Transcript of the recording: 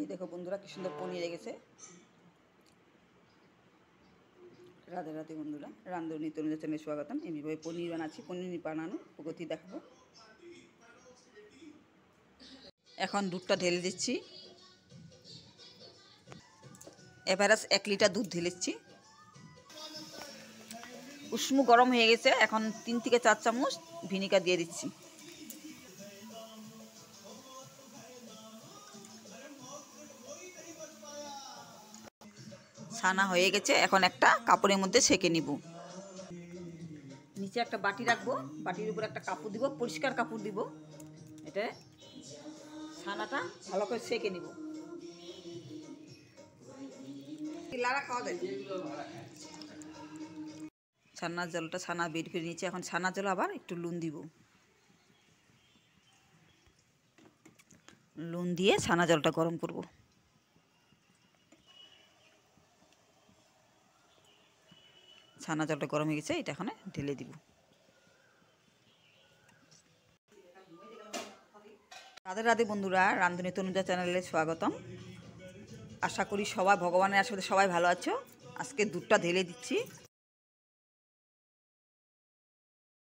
এই দেখো বন্ধুরা কি সুন্দর পনির গেছে। রাধে রাধে বন্ধুরা, রান্ধনী তনুজা চ্যানেলে স্বাগতম। এমনিভাবে পনির বানাচ্ছি, পনির বানানো প্রগতি দেখাবো। এখন দুধটা ঢেলে দিচ্ছি। এভারেজ 1 লিটার দুধ ঢেলেছি। উষ্ণ গরম হয়ে গেছে, এখন 3 থেকে 4 চামচ ভিনিগার দিয়ে দিচ্ছি। ছানা হয়ে গেছে, এখন একটা কাপড়ের মধ্যে সেঁকে নিব। নিচে একটা বাটি রাখবো, বাটির উপর একটা কাপড় দিব, পরিষ্কার কাপড় দিব। এটা ছানাটা ভালো করে সেঁকে নিব। লাড়া খাওয়া যায়। ছানার জলটা ছানা বের করে নিয়েছি, এখন ছানার জল আবার একটু নুন দিব। নুন দিয়ে ছানা জলটা গরম করব। ছানা জলটা গরম হয়ে গেছে, এটা এখানে ঢেলে দিব। রাধে রাধে বন্ধুরা, রান্ধনী তনুজা চ্যানেলে স্বাগতম। আশা করি সবাই ভগবানের আশীর্বাদে সবাই ভালো আছো। আজকে দুধটা ঢেলে দিচ্ছি।